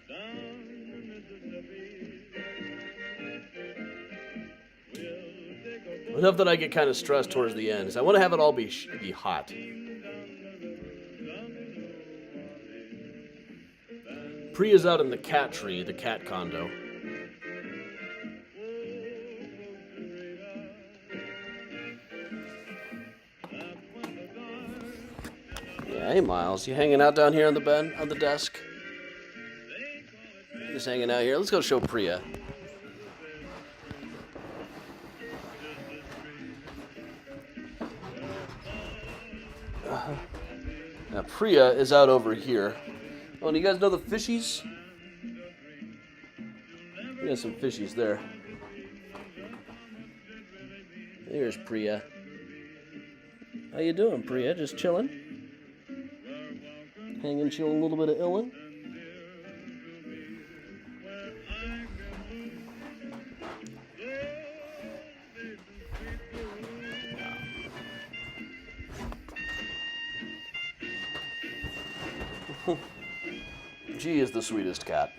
Enough that I get kind of stressed towards the end. I want to have it all be hot. Priya's out in the cat tree, the cat condo. Yeah, hey Miles, you hanging out down here on the bed, on the desk? Just hanging out here. Let's go show Priya. Now Priya is out over here. Oh, and you guys know the fishies? We got some fishies there. Here's Priya. How you doing, Priya? Just chilling? Hanging, chilling, a little bit of illin'? She is the sweetest cat.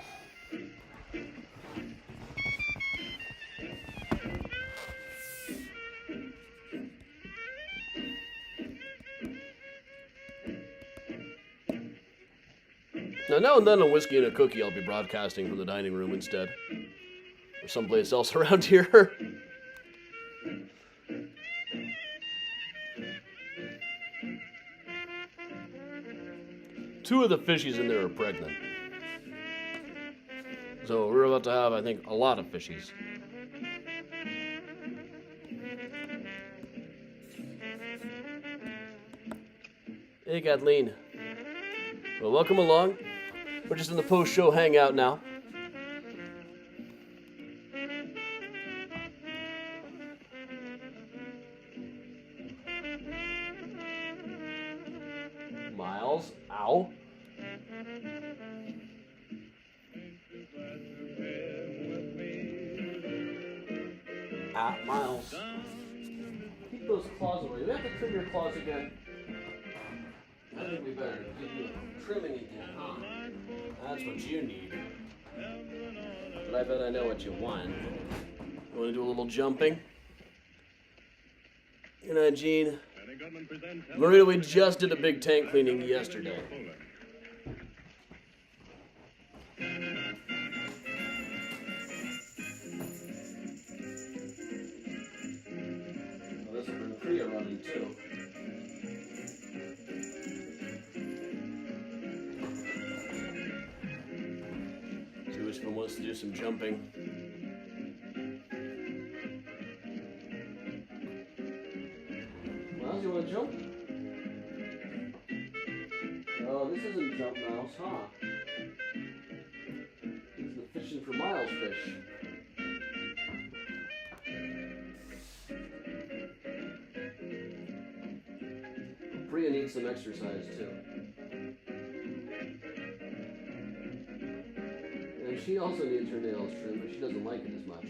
Now and then a whiskey and a cookie I'll be broadcasting from the dining room instead. Or someplace else around here. Two of the fishies in there are pregnant. So we're about to have, I think, a lot of fishies. Hey, Kathleen. Well, welcome along. We're just in the post-show hangout now. Miles, ow. Miles. Keep those claws away. We have to trim your claws again. I think we better give you trimming again, huh? That's what you need. but I bet I know what you want. You want to do a little jumping? You know, Gene, Marita, we just did a big tank cleaning yesterday. Well, this is for the Priya running too. See which one wants to do some jumping. Miles, you want to jump? Oh, this isn't Jump Miles, huh? This is the Fishing for Miles fish. Priya needs some exercise too. And she also needs her nails trimmed, but she doesn't like it as much.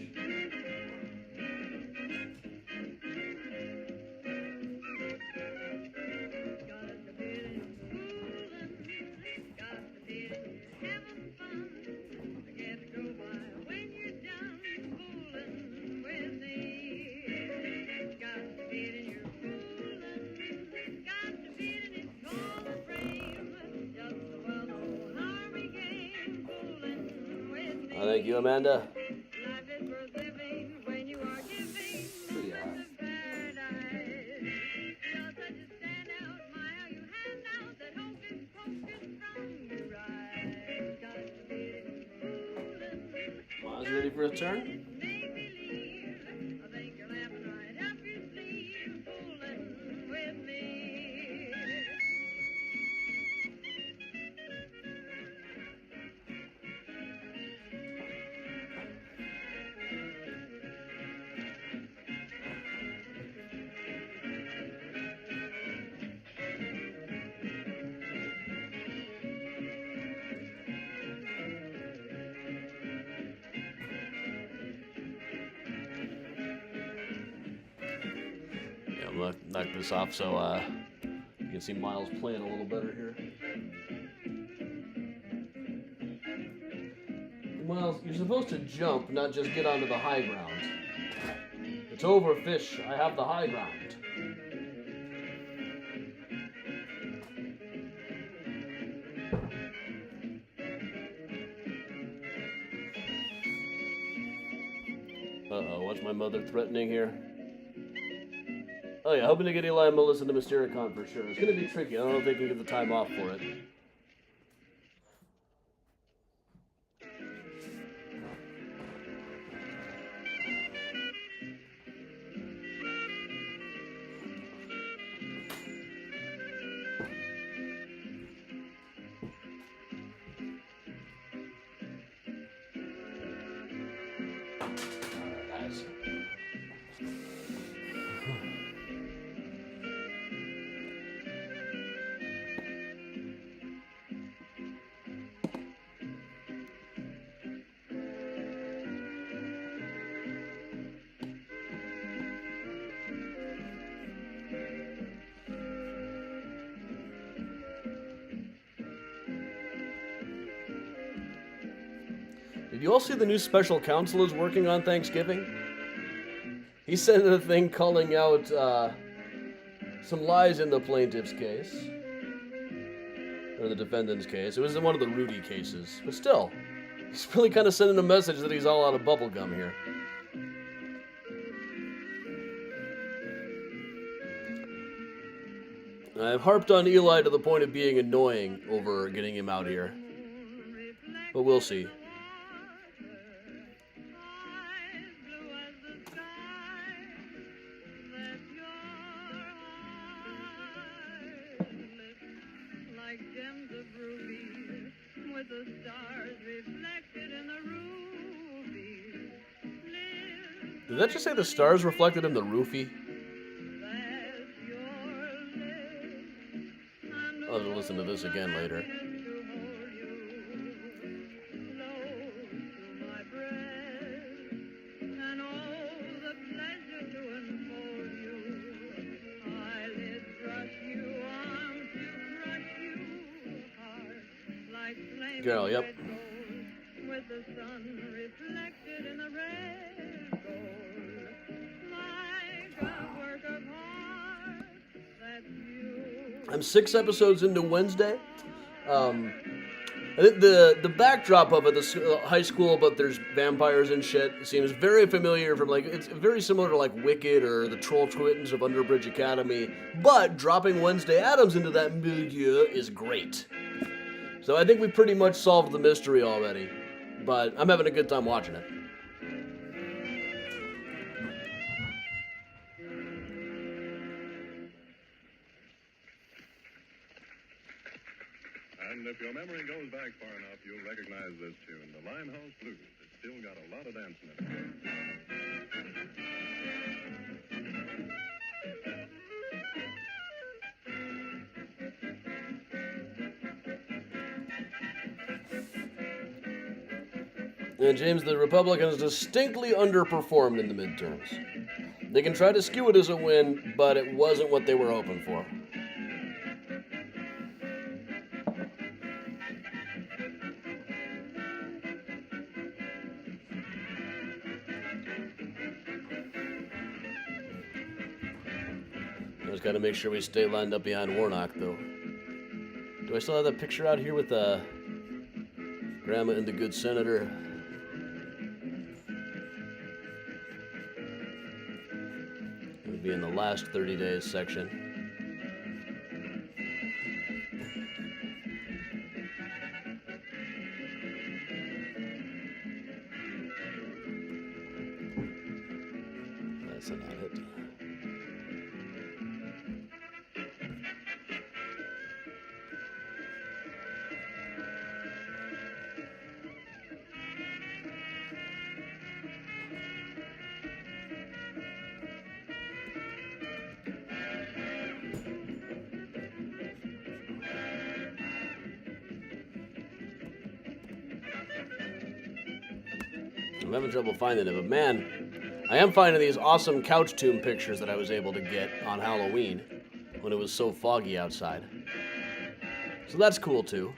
Thank you, Amanda. Miles, ready for a turn? Knock this off so you can see Miles playing a little better here. Miles, you're supposed to jump, not just get onto the high ground. It's over, fish. I have the high ground. Uh-oh, what's my mother threatening here? Oh yeah, hoping to get Eli and Melissa to Mystericon for sure. It's going to be tricky. I don't know if they can get the time off for it. Did you all see the new special counsel is working on Thanksgiving? He sent a thing calling out some lies in the plaintiff's case. Or the defendant's case. It was in one of the Rudy cases. But still, he's really kind of sending a message that he's all out of bubblegum here. I've harped on Eli to the point of being annoying over getting him out here. But we'll see. Did that just say the stars reflected in the roofie? I'll have to listen to this again later. Girl, yep. I'm 6 episodes into Wednesday. I think the backdrop of it, the high school, but there's vampires and shit, seems very familiar from, like, it's very similar to, like, Wicked or the Troll Twins of Underbridge Academy, but dropping Wednesday Addams into that milieu is great. So I think we pretty much solved the mystery already, but I'm having a good time watching it. And if your memory goes back far enough, you'll recognize this tune, the Limehouse Blues. It's still got a lot of dancing in it. And James, the Republicans distinctly underperformed in the midterms. They can try to skew it as a win, but it wasn't what they were hoping for. Just gotta make sure we stay lined up behind Warnock, though. Do I still have that picture out here with Grandma and the good senator? It would be in the last 30 days section. That's not it. I'm having trouble finding it, but man, I am finding these awesome couch tomb pictures that I was able to get on Halloween when it was so foggy outside. So that's cool too.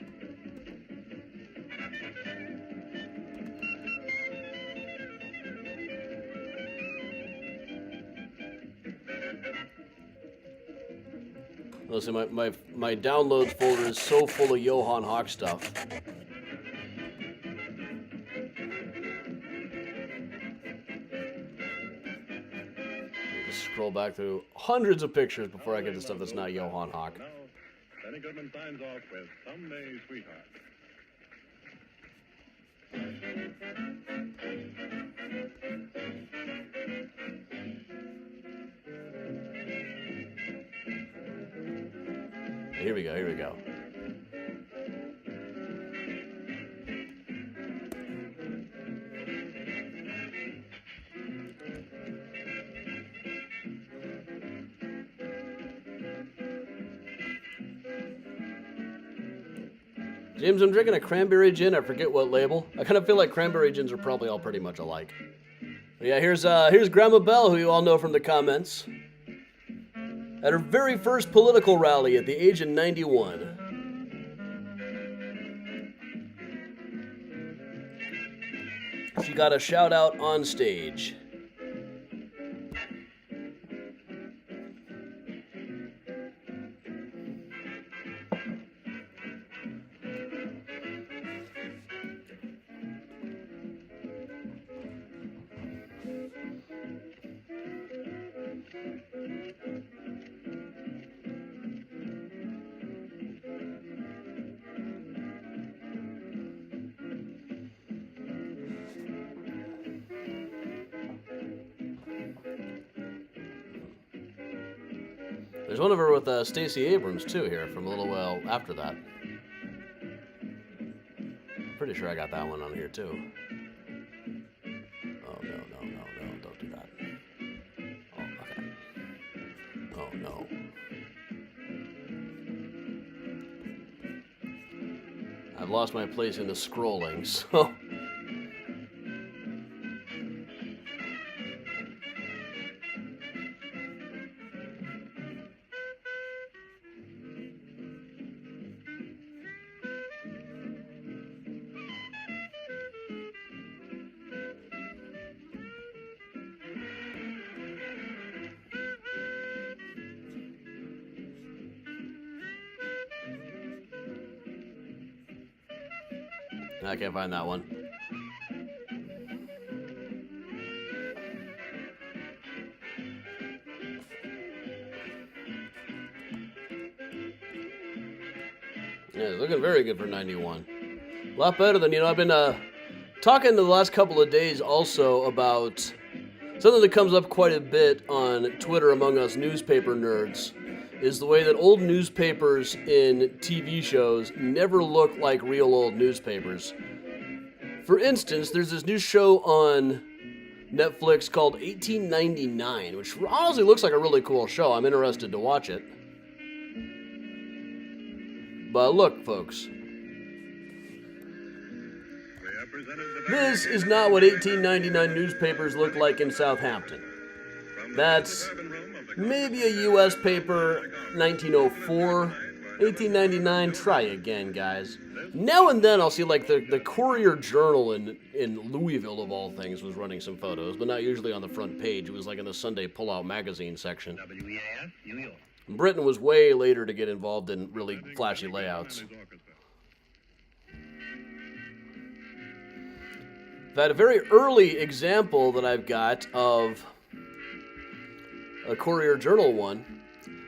Listen, my downloads folder is so full of Johann Hawk stuff. Scroll back through hundreds of pictures before I get to stuff that's not Johann Hawk. Now, Benny Goodman signs off with Someday Sweetheart. Here we go, here we go. James, I'm drinking a cranberry gin. I forget what label. I kind of feel like cranberry gins are probably all pretty much alike. But yeah, here's Grandma Bell, who you all know from the comments. At her very first political rally at the age of 91. She got a shout out on stage. There's one of her with Stacey Abrams, too, here, from a little while after that. Pretty sure I got that one on here, too. Oh, no, don't do that. Oh, okay. Oh, no. I've lost my place in the scrolling, so... I can't find that one. Yeah, it's looking very good for 91. A lot better than, I've been talking the last couple of days also about something that comes up quite a bit on Twitter among us newspaper nerds, is the way that old newspapers in TV shows never look like real old newspapers. For instance, there's this new show on Netflix called 1899, which honestly looks like a really cool show. I'm interested to watch it. But look, folks. This is not what 1899 newspapers look like in Southampton. That's maybe a U.S. paper, 1904. 1899, try again, guys. Now and then I'll see like the Courier Journal in Louisville, of all things, was running some photos, but not usually on the front page. It was like in the Sunday Pullout magazine section. Britain was way later to get involved in really flashy layouts. That a very early example that I've got of a Courier Journal one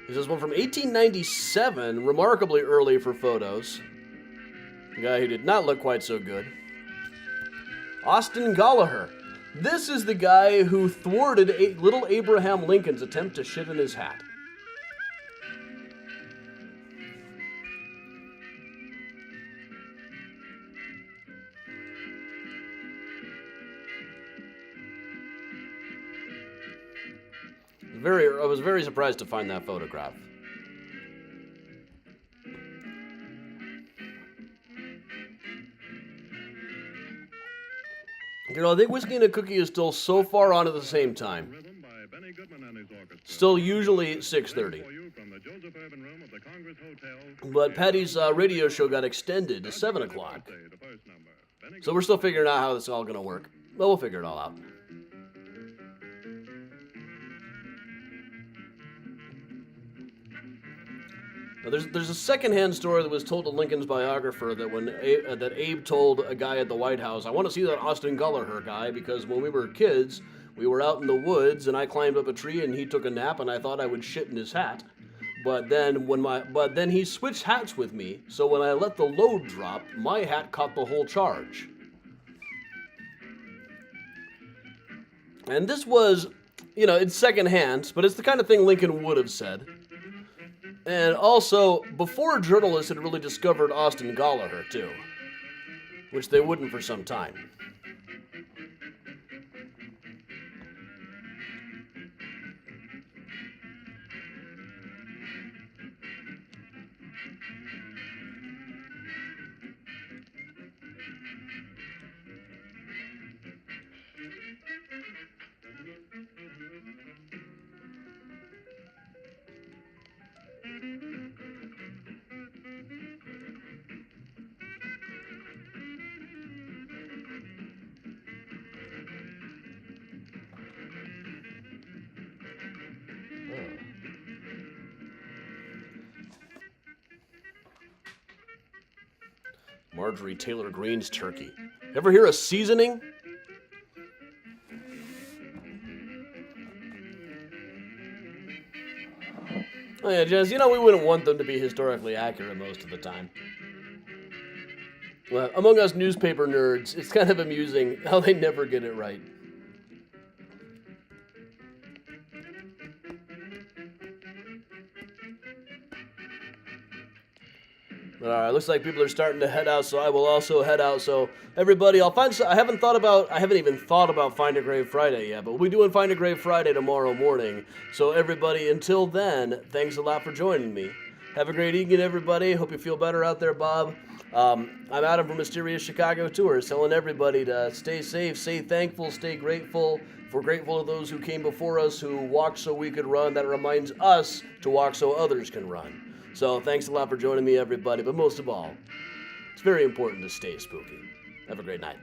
is this one from 1897, remarkably early for photos. A guy who did not look quite so good. Austin Gollaher. This is the guy who thwarted little Abraham Lincoln's attempt to shit in his hat. I was very surprised to find that photograph. I think Whiskey and a Cookie is still so far on at the same time. Still usually 6:30. But Patty's radio show got extended to 7 o'clock. So we're still figuring out how this is all going to work. But we'll figure it all out. Now, there's a secondhand story that was told to Lincoln's biographer that when that Abe told a guy at the White House, I want to see that Austin Gollaher guy because when we were kids, we were out in the woods and I climbed up a tree and he took a nap and I thought I would shit in his hat. But then he switched hats with me, so when I let the load drop, my hat caught the whole charge. And this was, it's secondhand, but it's the kind of thing Lincoln would have said. And also, before journalists had really discovered Austin Gollaher, too. Which they wouldn't for some time. Marjorie Taylor Greene's turkey. Ever hear of seasoning? Oh yeah, Jess, we wouldn't want them to be historically accurate most of the time. Well, among us newspaper nerds, it's kind of amusing how they never get it right. Alright, looks like people are starting to head out, so I will also head out. So, everybody, I haven't even thought about Find a Grave Friday yet, but we'll be doing Find a Grave Friday tomorrow morning. So, everybody, until then, thanks a lot for joining me. Have a great evening, everybody. Hope you feel better out there, Bob. I'm Adam from Mysterious Chicago Tours, telling everybody to stay safe, stay thankful, stay grateful. We're grateful to those who came before us, who walked so we could run. That reminds us to walk so others can run. So thanks a lot for joining me, everybody. But most of all, it's very important to stay spooky. Have a great night.